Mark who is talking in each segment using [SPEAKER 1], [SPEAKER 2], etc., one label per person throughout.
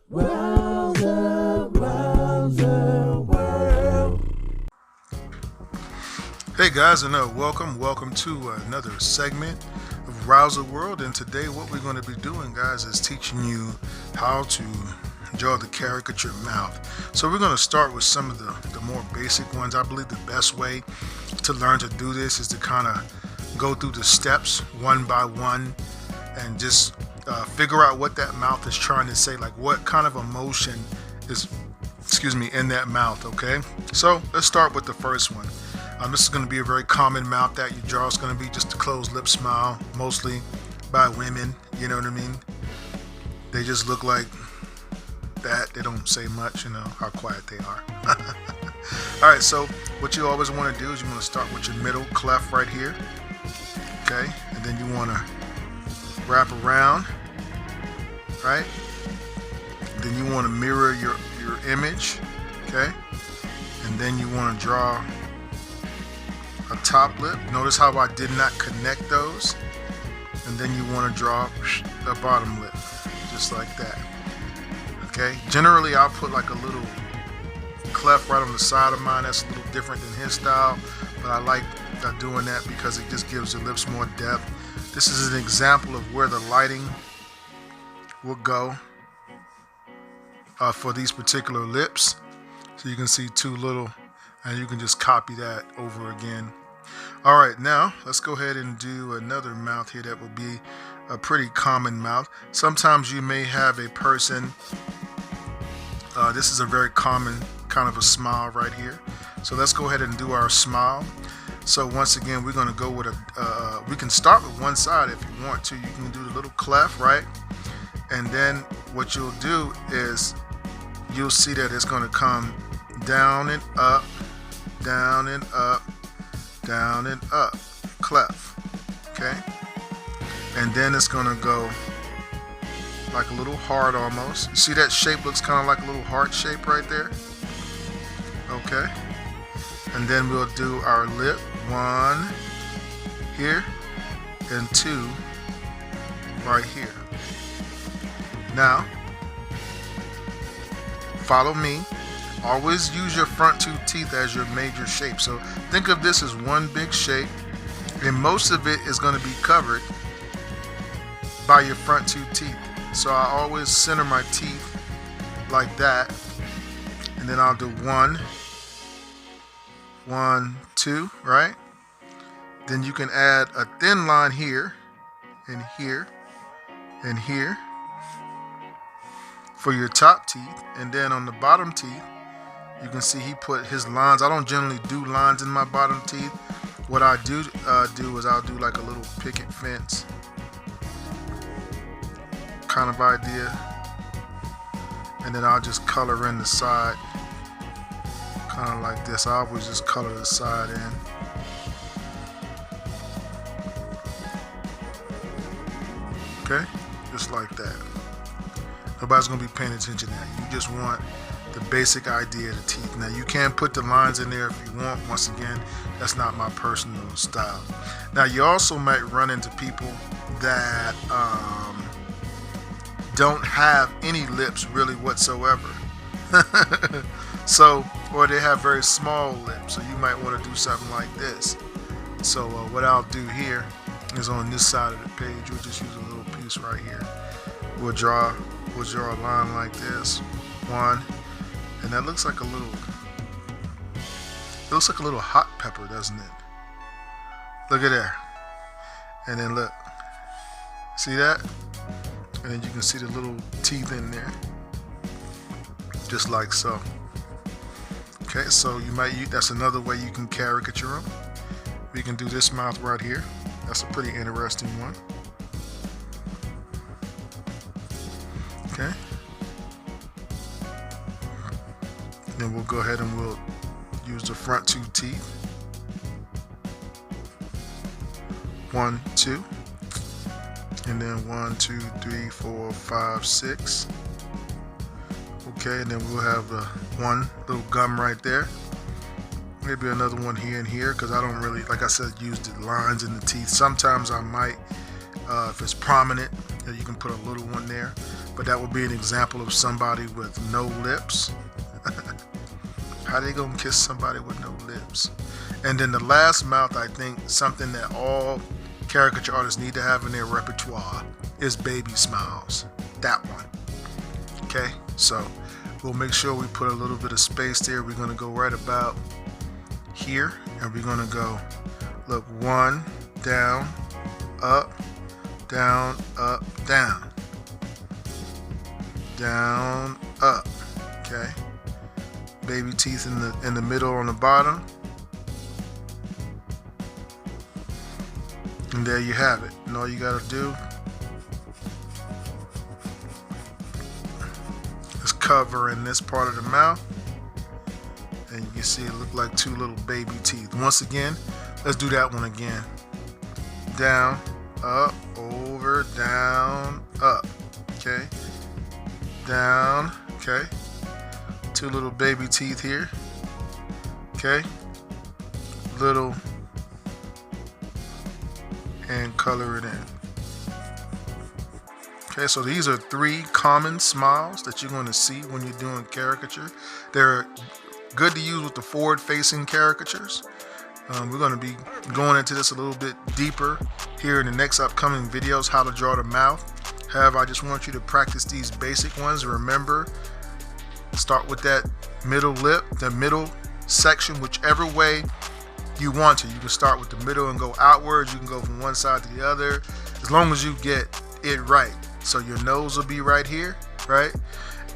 [SPEAKER 1] Hey guys, and welcome to another segment of Rowserworld. And today what we're going to be doing, guys, is teaching you how to draw the caricature mouth. So we're going to start with some of the more basic ones. I believe the best way to learn to do this is to kind of go through the steps one by one and just figure out what that mouth is trying to say, like what kind of emotion is, in that mouth, okay? So let's start with the first one. This is going to be a very common mouth that you draw. It's going to be just a closed lip smile, mostly by women, you know what I mean? They just look like that. They don't say much, you know, how quiet they are. Alright, so what you always want to do is you want to start with your middle cleft right here, okay? And then you want to wrap around, right? Then you want to mirror your image, okay? And then you want to draw a top lip. Notice how I did not connect those. And then you want to draw a bottom lip, just like that. Okay, generally I'll put like a little cleft right on the side of mine. That's a little different than his style, but I like doing that because it just gives the lips more depth. This is an example of where the lighting will go for these particular lips. So you can see two little, and you can just copy that over again. All right, now let's go ahead and do another mouth here that will be a pretty common mouth. Sometimes you may have a person, this is a very common kind of a smile right here. So let's go ahead and do our smile. So once again, we're going to go with we can start with one side if you want to. You can do the little cleft, right? And then what you'll do is you'll see that it's going to come down and up, down and up, down and up, clef, okay? And then it's gonna go like a little heart almost. You see that shape looks kind of like a little heart shape right there, okay? And then we'll do our lip, one here and two right here. Now, follow me. Always use your front two teeth as your major shape. So think of this as one big shape, and most of it is going to be covered by your front two teeth. So I always center my teeth like that, and then I'll do one, two, right? Then you can add a thin line here, and here, and here for your top teeth, and then on the bottom teeth, you can see he put his lines. I don't generally do lines in my bottom teeth. What I do is I'll do like a little picket fence kind of idea. And then I'll just color in the side kind of like this. I always just color the side in. Okay, just like that. Nobody's gonna be paying attention to that. You just want the basic idea of the teeth. Now you can put the lines in there if you want. Once again, that's not my personal style. Now you also might run into people that don't have any lips really whatsoever. So, or they have very small lips, so you might want to do something like this. So what I'll do here is on this side of the page, we'll just use a little piece right here. We'll draw a line like this, one. And that looks like a little, hot pepper, doesn't it? Look at there. And then look, see that? And then you can see the little teeth in there, just like so. Okay, so you might use, that's another way you can caricature them. We can do this mouth right here. That's a pretty interesting one. Okay. Then we'll go ahead and we'll use the front two teeth. 1, 2. And then 1, 2, 3, 4, 5, 6. Okay, and then we'll have the one little gum right there. Maybe another one here and here, because I don't really, like I said, use the lines in the teeth. Sometimes I might, if it's prominent, you can put a little one there. but that would be an example of somebody with no lips. How they gonna kiss somebody with no lips? And then the last mouth, I think something that all caricature artists need to have in their repertoire is baby smiles. That one. Okay, so we'll make sure we put a little bit of space there. We're gonna go right about here, and we're gonna go, look, 1, down, up, down, up, down, down, up. Okay, baby teeth in the middle on the bottom, and there you have it. And all you gotta do is cover in this part of the mouth, and you can see it look like 2 little baby teeth. Once again, let's do that one again. Down, up, over, down, up. Okay, down. Okay, 2 little baby teeth here. Okay, little, and color it in. Okay, so these are 3 common smiles that you're going to see when you're doing caricature. They're good to use with the forward-facing caricatures. We're going to be going into this a little bit deeper here in the next upcoming videos, how to draw the mouth. However, I just want you to practice these basic ones. Remember, start with that middle lip, the middle section, whichever way you want to. You can start with the middle and go outwards. You can go from one side to the other, as long as you get it right. So your nose will be right here, right?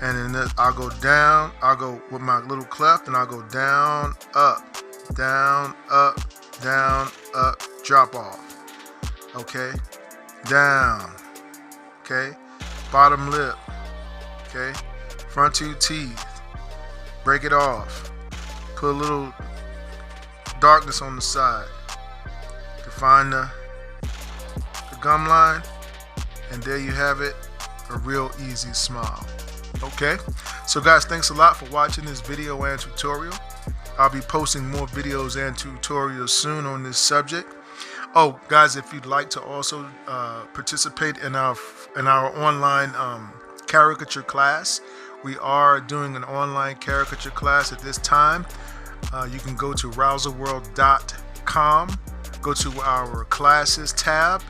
[SPEAKER 1] And then I'll go down, I'll go with my little cleft, and I'll go down, up, down, up, drop off. Okay, down. Okay, bottom lip. Okay, front 2 teeth. Break it off. Put a little darkness on the side. Define the gum line, and there you have it, a real easy smile. Okay, so guys, thanks a lot for watching this video and tutorial. I'll be posting more videos and tutorials soon on this subject. Oh, guys, if you'd like to also participate in our online caricature class, we are doing an online caricature class at this time. You can go to Rowserworld.com, go to our classes tab,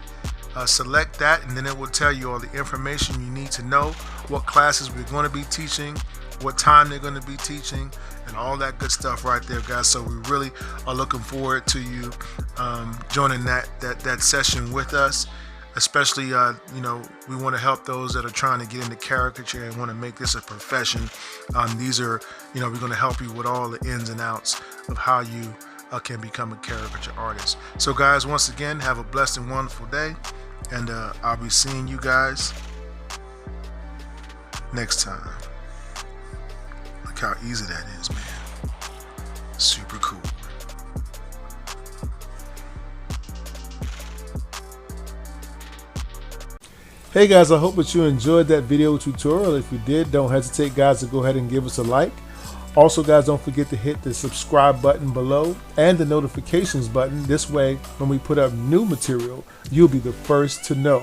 [SPEAKER 1] select that, and then it will tell you all the information you need to know, what classes we're going to be teaching, what time they're going to be teaching, and all that good stuff right there, guys. So we really are looking forward to you joining that session with us. Especially, you know, we want to help those that are trying to get into caricature and want to make this a profession. These are, you know, we're going to help you with all the ins and outs of how you can become a caricature artist. So, guys, once again, have a blessed and wonderful day, and I'll be seeing you guys next time. Look how easy that is, man. Super cool. Hey guys, I hope that you enjoyed that video tutorial. If you did, don't hesitate, guys, to go ahead and give us a like. Also, guys, don't forget to hit the subscribe button below and the notifications button. This way, when we put up new material, you'll be the first to know.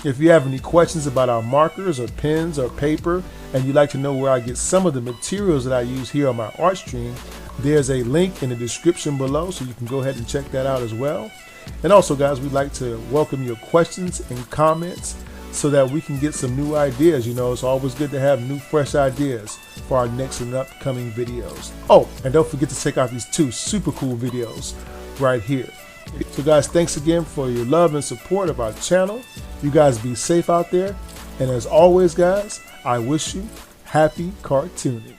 [SPEAKER 1] If you have any questions about our markers or pens or paper, and you'd like to know where I get some of the materials that I use here on my art stream, there's a link in the description below, so you can go ahead and check that out as well. And also, guys, we'd like to welcome your questions and comments so that we can get some new ideas. You know, it's always good to have new, fresh ideas for our next and upcoming videos. Oh, and don't forget to check out these 2 super cool videos right here. So guys, thanks again for your love and support of our channel. You guys be safe out there. And as always, guys, I wish you happy cartooning.